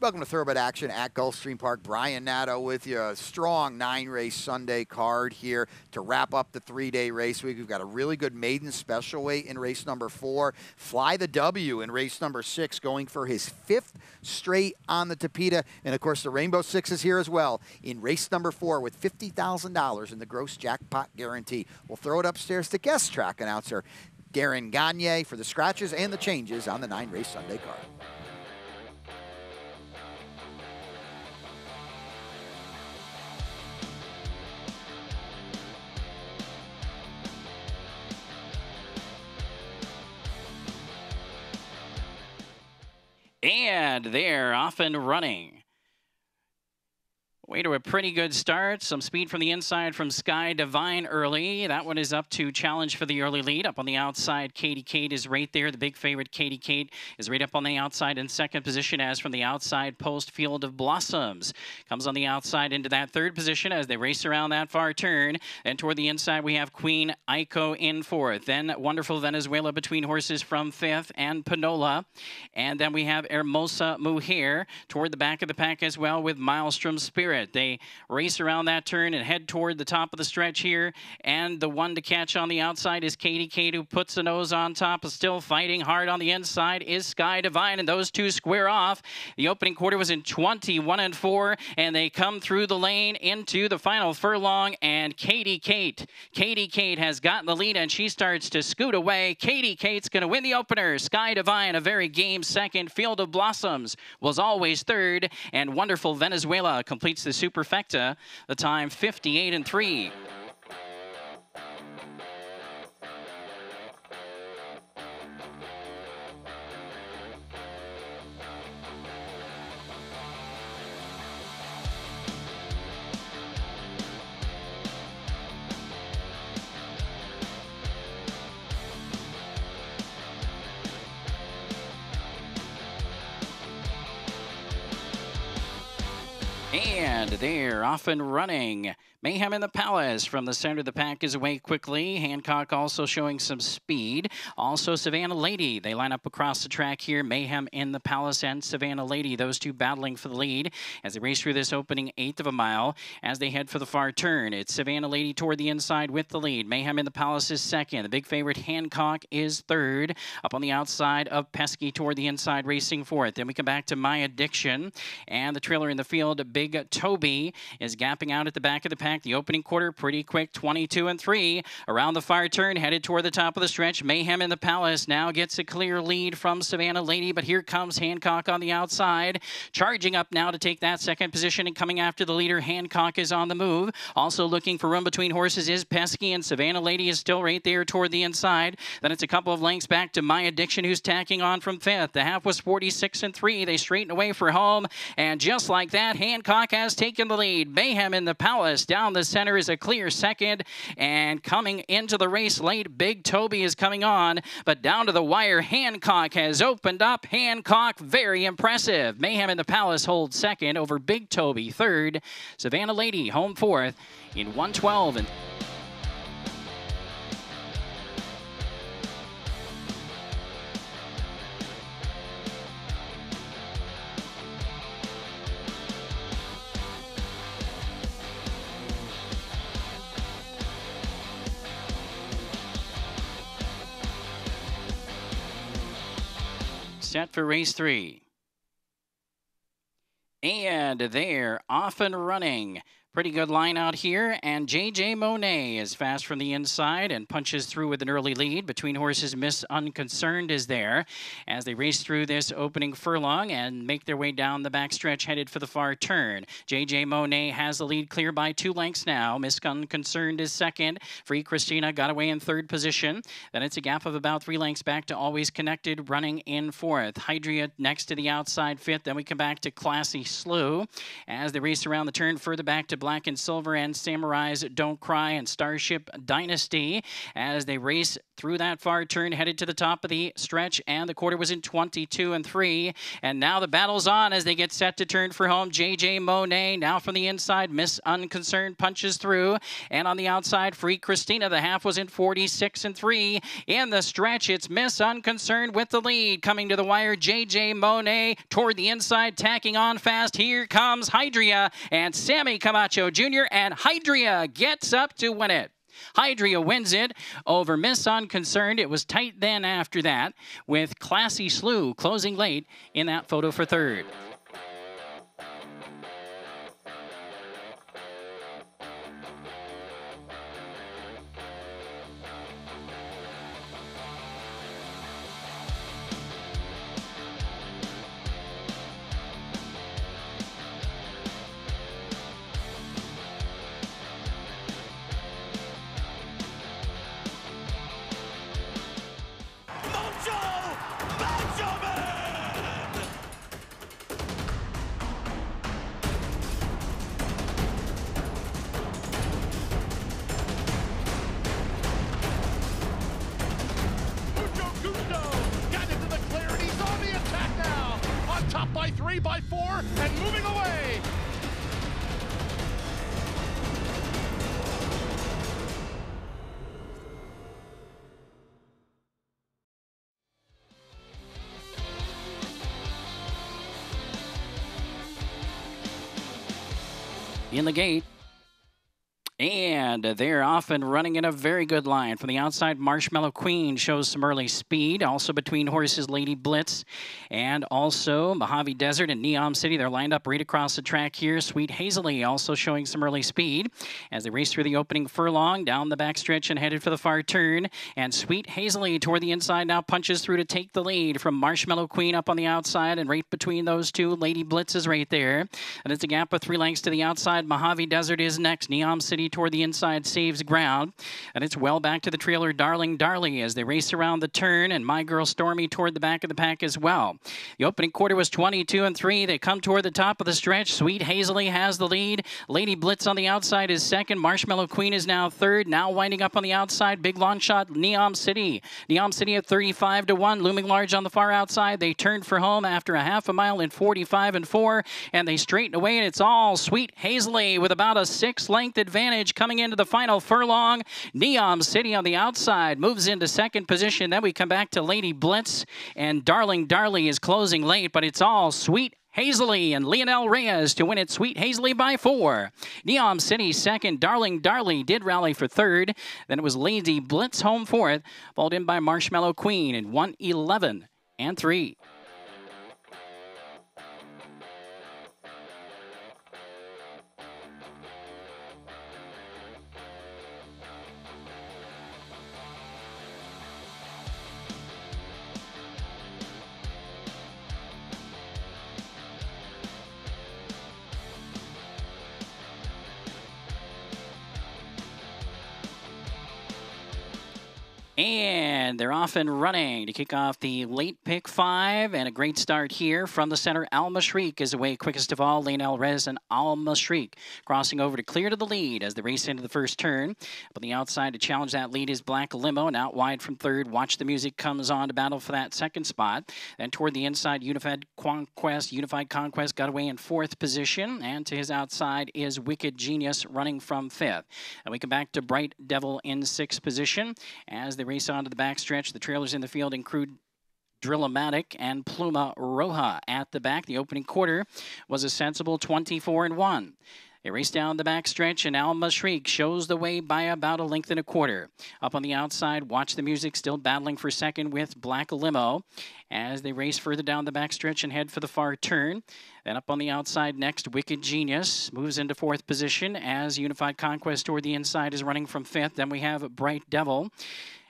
Welcome to Thoroughbred Action at Gulfstream Park. Brian Nadeau with you. A strong 9-race Sunday card here to wrap up the 3-day race week. We've got a really good maiden special weight in race number 4. Fly the W in race number 6, going for his 5th straight on the Tapeta. And, of course, the Rainbow Six is here as well in race number 4 with $50,000 in the gross jackpot guarantee. We'll throw it upstairs to guest track announcer Darren Gagne for the scratches and the changes on the 9-race Sunday card. And they're off and running. Way to a pretty good start. Some speed from the inside from Sky Divine early. That one is up to challenge for the early lead. Up on the outside, Katie Kate is right there. The big favorite, Katie Kate, is right up on the outside in second position, as from the outside post Field of Blossoms comes on the outside into that third position as they race around that far turn. And toward the inside, we have Queen Aiko in fourth. Then Wonderful Venezuela between horses from fifth, and Panola. And then we have Hermosa Mujer toward the back of the pack as well with Maelstrom Spirit. They race around that turn and head toward the top of the stretch here. And the one to catch on the outside is Katie Kate, who puts the nose on top. Still fighting hard on the inside is Sky Divine, and those two square off. The opening quarter was in 21-4, and they come through the lane into the final furlong. And Katie Kate has gotten the lead, and she starts to scoot away. Katie Kate's going to win the opener. Sky Divine, a very game second. Field of Blossoms was always third, and Wonderful Venezuela completes the superfecta, the time 58-3. And they're off and running. Mayhem in the Palace from the center of the pack is away quickly. Hancock also showing some speed. Also Savannah Lady. They line up across the track here. Mayhem in the Palace and Savannah Lady. Those two battling for the lead as they race through this opening 1/8 of a mile as they head for the far turn. It's Savannah Lady toward the inside with the lead. Mayhem in the Palace is second. The big favorite Hancock is third. Up on the outside of Pesky toward the inside racing fourth. Then we come back to My Addiction. And the trailer in the field, Big Toby, is gapping out at the back of the pack. The opening quarter pretty quick, 22-3. Around the far turn, headed toward the top of the stretch. Mayhem in the Palace now gets a clear lead from Savannah Lady, but here comes Hancock on the outside. Charging up now to take that second position and coming after the leader. Hancock is on the move. Also looking for room between horses is Pesky, and Savannah Lady is still right there toward the inside. Then it's a couple of lengths back to My Addiction, who's tacking on from fifth. The half was 46-3. They straighten away for home, and just like that, Hancock has taken the lead. Mayhem in the Palace down the center is a clear second, and coming into the race late, Big Toby is coming on, but down to the wire, Hancock has opened up. Hancock, very impressive. Mayhem in the Palace holds second over Big Toby third. Savannah Lady home fourth in 1:12. Set for race 3. And they're off and running. Pretty good line out here, and J.J. Monet is fast from the inside and punches through with an early lead. Between horses, Miss Unconcerned is there as they race through this opening furlong and make their way down the backstretch headed for the far turn. J.J. Monet has the lead clear by 2 lengths now. Miss Unconcerned is second. Free Christina got away in third position. Then it's a gap of about 3 lengths back to Always Connected running in fourth. Hydria next to the outside fifth. Then we come back to Classy Slew as they race around the turn further back to Black and Silver and Samurai's Don't Cry and Starship Dynasty as they race through that far turn, headed to the top of the stretch, and the quarter was in 22 and 3. And now the battle's on as they get set to turn for home. JJ Monet now from the inside. Miss Unconcerned punches through, and on the outside, Free Christina. The half was in 46 and 3. In the stretch, it's Miss Unconcerned with the lead. Coming to the wire, JJ Monet toward the inside, tacking on fast. Here comes Hydria and Sammy Camacho Jr., and Hydria gets up to win it. Hydria wins it over Miss Unconcerned. It was tight then after that, with Classy Slew closing late in that photo for third. Top by 3, by 4, and moving away. In the gate. And they're off and running in a very good line. From the outside, Marshmallow Queen shows some early speed. Also between horses, Lady Blitz and also Mojave Desert and Neom City. They're lined up right across the track here. Sweet Hazley also showing some early speed as they race through the opening furlong, down the backstretch and headed for the far turn. And Sweet Hazley toward the inside now punches through to take the lead from Marshmallow Queen up on the outside. And right between those two, Lady Blitz is right there. And it's a gap of 3 lengths to the outside. Mojave Desert is next. Neom City toward the inside saves ground, and it's well back to the trailer Darling Darley as they race around the turn, and My Girl Stormy toward the back of the pack as well. The opening quarter was 22 and 3. They come toward the top of the stretch. Sweet Hazley has the lead. Lady Blitz on the outside is second. Marshmallow Queen is now third. Now winding up on the outside, big long shot Neom City. Neom City at 35 to 1, looming large on the far outside. They turned for home after a half a mile in 45 and 4, and they straighten away, and it's all Sweet Hazley with about a 6-length advantage coming into the final furlong. Neom City on the outside moves into second position. Then we come back to Lady Blitz, and Darling Darley is closing late, but it's all Sweet Hazley and Leonel Reyes to win it. Sweet Hazley by 4. Neom City second. Darling Darley did rally for third. Then it was Lady Blitz home fourth, followed in by Marshmallow Queen in 1:11 and 3. And they're off and running to kick off the late pick 5, and a great start here from the center. Alma Shriek is away quickest of all. Leonel Reyes and Alma Shriek crossing over to clear to the lead as they race into the first turn. But the outside to challenge that lead is Black Limo, and out wide from third. Watch the Music comes on to battle for that second spot. Then toward the inside, Unified Conquest got away in 4th position, and to his outside is Wicked Genius running from 5th. And we come back to Bright Devil in 6th position as they race on to the backstretch. The trailers in the field include Drillmatic and Pluma Roja at the back. The opening quarter was a sensible 24 and 1. They race down the backstretch, and Alma Shriek shows the way by about 1.25 lengths. Up on the outside, Watch the Music still battling for second with Black Limo as they race further down the backstretch and head for the far turn. Then up on the outside next, Wicked Genius moves into 4th position as Unified Conquest toward the inside is running from 5th. Then we have Bright Devil.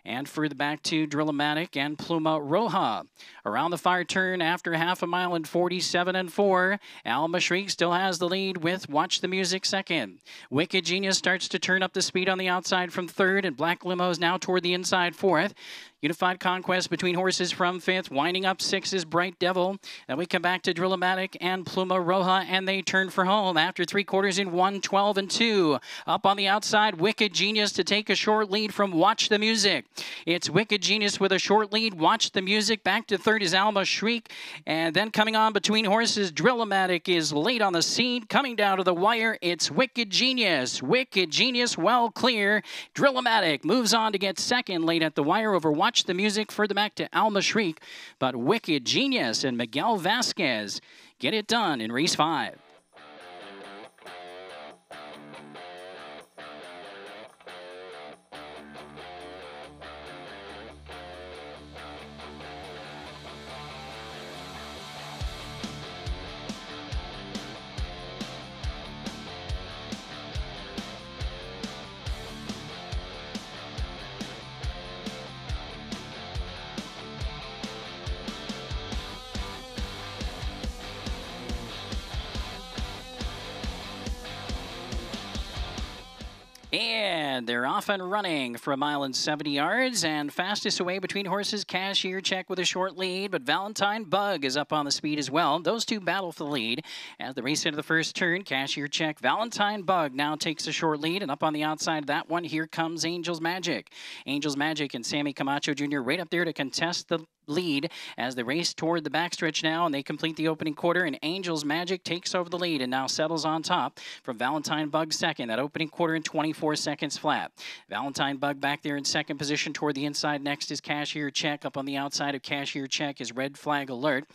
And further back to Drillmatic and Pluma Roja. Around the far turn after half a mile in 47 and 4, Alma Shriek still has the lead with Watch the Music second. Wicked Genius starts to turn up the speed on the outside from third, and Black Limo is now toward the inside 4th. Unified Conquest between horses from 5th. Winding up 6 is Bright Devil. Then we come back to Drillmatic and Pluma Roja, and they turn for home after 3/4 in 1:12 and 2. Up on the outside, Wicked Genius to take a short lead from Watch the Music. It's Wicked Genius with a short lead. Watch the Music. Back to 3rd is Alma Shriek. And then coming on between horses, Drillmatic is late on the scene. Coming down to the wire, it's Wicked Genius. Wicked Genius well clear. Drillmatic moves on to get 2nd late at the wire over Watch the Music. Further back to Alma Shriek. But Wicked Genius and Miguel Vasquez get it done in race 5. And they're off and running for 1.70 miles, and fastest away between horses, Cashier Check with a short lead, but Valentine Bug is up on the speed as well. Those two battle for the lead as the race into the first turn. Cashier Check, Valentine Bug now takes a short lead, and up on the outside of that one, here comes Angel's Magic. Angel's Magic and Sammy Camacho Jr. right up there to contest the lead as they race toward the backstretch now, and they complete the opening quarter, and Angel's Magic takes over the lead and now settles on top from Valentine Bug 2nd. That opening quarter in 24 seconds flat. Valentine Bug back there in 2nd position. Toward the inside next is Cashier Check. Up on the outside of Cashier Check is Red Flag Alert.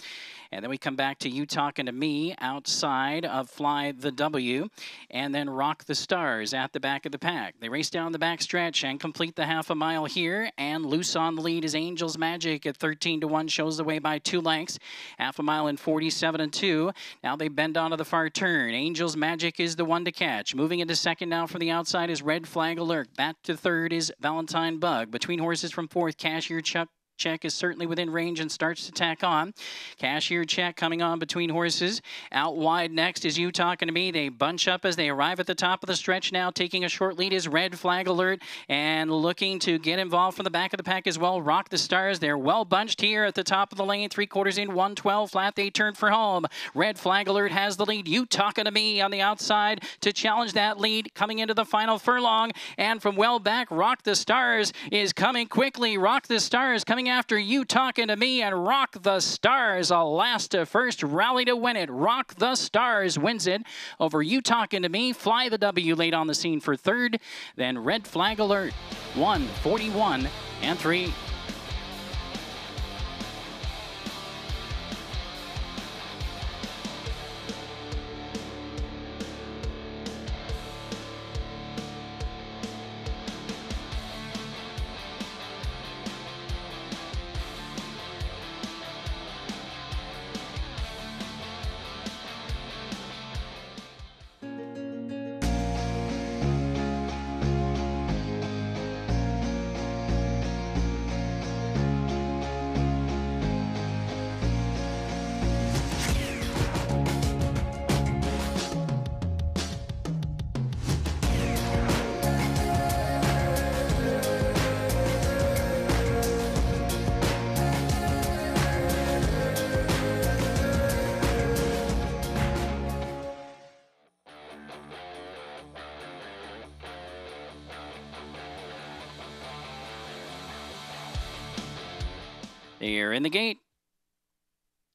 And then we come back to You Talking to Me outside of Fly the W, and then Rock the Stars at the back of the pack. They race down the back stretch and complete the half a mile here, and loose on the lead is Angel's Magic at 13-1, shows the way by 2 lengths. Half a mile in 47 and 2. Now they bend onto the far turn. Angel's Magic is the one to catch. Moving into 2nd now from the outside is Red Flag Alert. Back to 3rd is Valentine Bug. Between horses from 4th, Cashier Check is certainly within range and starts to tack on. Cashier Check coming on between horses. Out wide next is You Talking to Me. They bunch up as they arrive at the top of the stretch now. Taking a short lead is Red Flag Alert, and looking to get involved from the back of the pack as well. Rock the Stars. They're well bunched here at the top of the lane. 3/4 in 1:12 flat. They turn for home. Red Flag Alert has the lead. You Talking to Me on the outside to challenge that lead coming into the final furlong. And from well back, Rock the Stars is coming quickly. Rock the Stars coming after You Talking to Me, and Rock the Stars, a last to first rally to win it. Rock the Stars wins it over You Talking to Me. Fly the W late on the scene for 3rd. Then Red Flag Alert, 1:41 and 3. They're in the gate.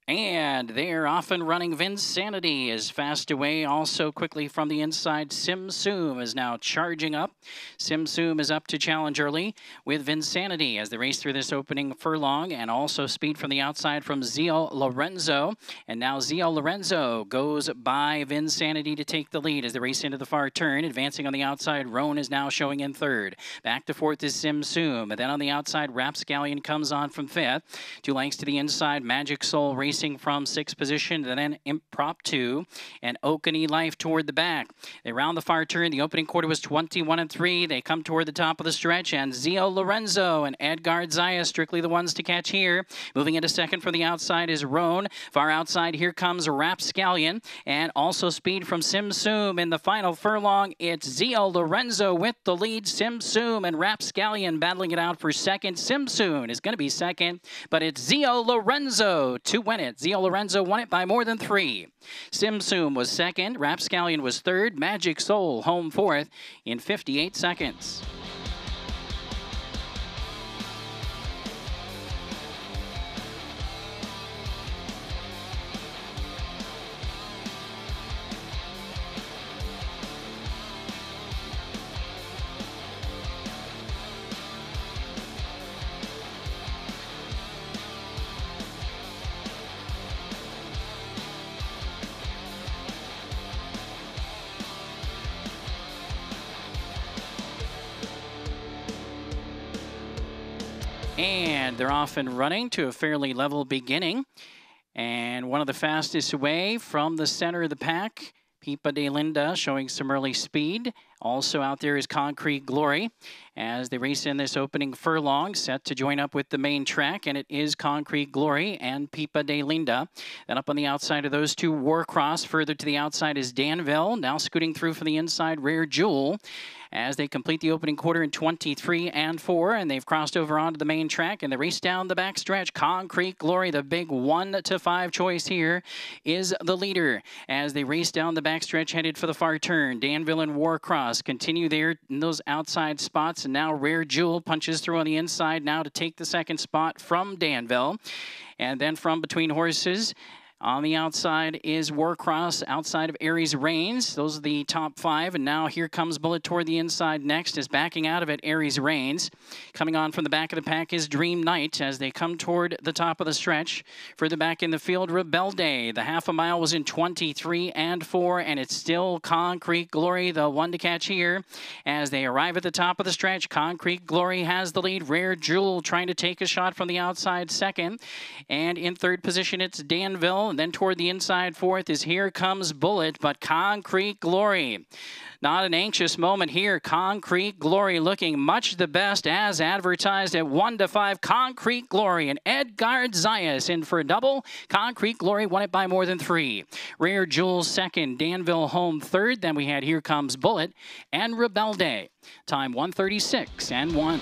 And they're off and running. Vinsanity is fast away. Also quickly from the inside, Sim Soom is now charging up. Sim Soom is up to challenge early with Vinsanity as they race through this opening furlong, and also speed from the outside from Zio Lorenzo. And now Zio Lorenzo goes by Vinsanity to take the lead as they race into the far turn. Advancing on the outside, Roan is now showing in 3rd. Back to 4th is Sim Soom. And then on the outside, Rapscallion comes on from 5th. 2 lengths to the inside, Magic Soul racing from sixth position, and then Impromptu and Okanee Life toward the back. They round the far turn. The opening quarter was 21-3. They come toward the top of the stretch, and Zio Lorenzo and Edgar Zaya strictly the ones to catch here. Moving into second from the outside is Roan. Far outside, here comes Rapscallion, and also speed from Sim Sum. In the final furlong, it's Zio Lorenzo with the lead. Sim Sum and Rapscallion battling it out for second. Sim Sum is going to be second, but it's Zio Lorenzo to win it. Zio Lorenzo won it by more than 3. Sim Sum was second. Rapscallion was third. Magic Soul home fourth in 58 seconds. And they're off and running to a fairly level beginning. And one of the fastest away from the center of the pack, Pipa de Linda showing some early speed. Also out there is Concrete Glory as they race in this opening furlong, set to join up with the main track, and it is Concrete Glory and Pipa de Linda. Then up on the outside of those two, Warcross. Further to the outside is Danville. Now scooting through from the inside, Rare Jewel, as they complete the opening quarter in 23-4, and they've crossed over onto the main track, and they race down the back stretch. Concrete Glory, the big 1-5 choice here, is the leader as they race down the back stretch, headed for the far turn. Danville and Warcross continue there in those outside spots, and now Rare Jewel punches through on the inside now to take the second spot from Danville. And then from between horses, on the outside is Warcross, outside of Aries Reigns. Those are the top 5. And now here comes Bullet toward the inside next, is backing out of it Aries Reigns. Coming on from the back of the pack is Dream Knight as they come toward the top of the stretch. Further back in the field, Rebel Day. The half a mile was in 23-4, and it's still Concrete Glory, the one to catch here. As they arrive at the top of the stretch, Concrete Glory has the lead. Rare Jewel trying to take a shot from the outside second. And in third position, it's Danville. And then toward the inside fourth is Here Comes Bullet, but Concrete Glory. Not an anxious moment here. Concrete Glory looking much the best as advertised at 1-5. Concrete Glory and Edgar Zayas in for a double. Concrete Glory won it by more than 3. Rare Jewel second. Danville home third. Then we had Here Comes Bullet and Rebel Day. Time 1:36-1.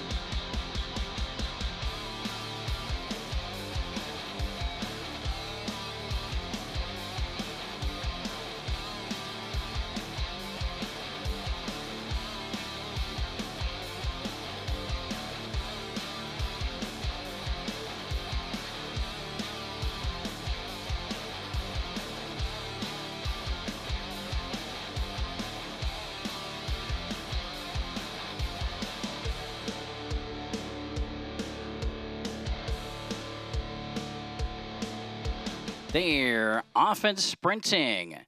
They're off and sprinting.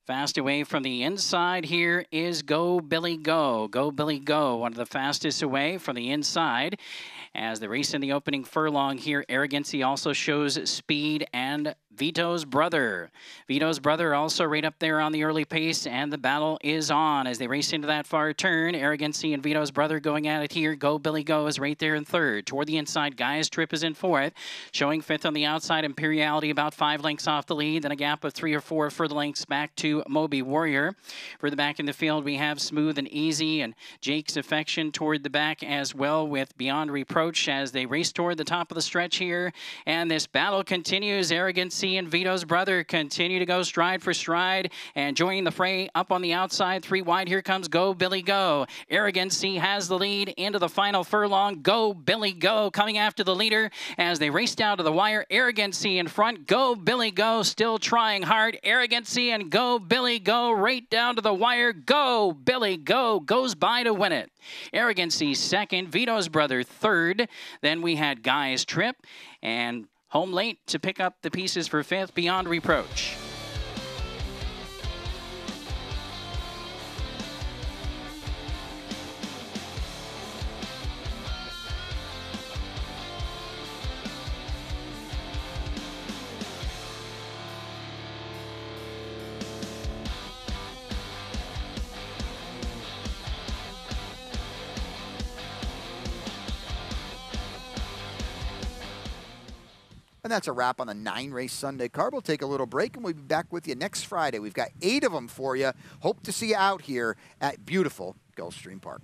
Fast away from the inside here is Go Billy Go. Go Billy Go, one of the fastest away from the inside. As the race in the opening furlong here, Arrogancy also shows speed, and Vito's Brother. Vito's Brother also right up there on the early pace, and the battle is on as they race into that far turn. Arrogancy and Vito's Brother going at it here. Go Billy Go is right there in third. Toward the inside, Guy's Trip is in fourth. Showing fifth on the outside, Imperiality about 5 lengths off the lead. Then a gap of 3 or 4 further lengths back to Moby Warrior. Further back in the field, we have Smooth and Easy and Jake's Affection toward the back as well, with Beyond Reproach as they race toward the top of the stretch here. And this battle continues. Arrogancy and Vito's Brother continue to go stride for stride, and joining the fray up on the outside, 3 wide, here comes Go Billy Go. Arrogancy has the lead into the final furlong. Go Billy Go coming after the leader as they race down to the wire. Arrogancy in front. Go Billy Go still trying hard. Arrogancy and Go Billy Go right down to the wire. Go Billy Go goes by to win it. Arrogancy second, Vito's Brother third. Then we had Guy's Trip, and home late to pick up the pieces for fifth, Beyond Reproach. that's a wrap on the 9-race Sunday card. We'll take a little break, and we'll be back with you next Friday. We've got 8 of them for you. Hope to see you out here at beautiful Gulfstream Park.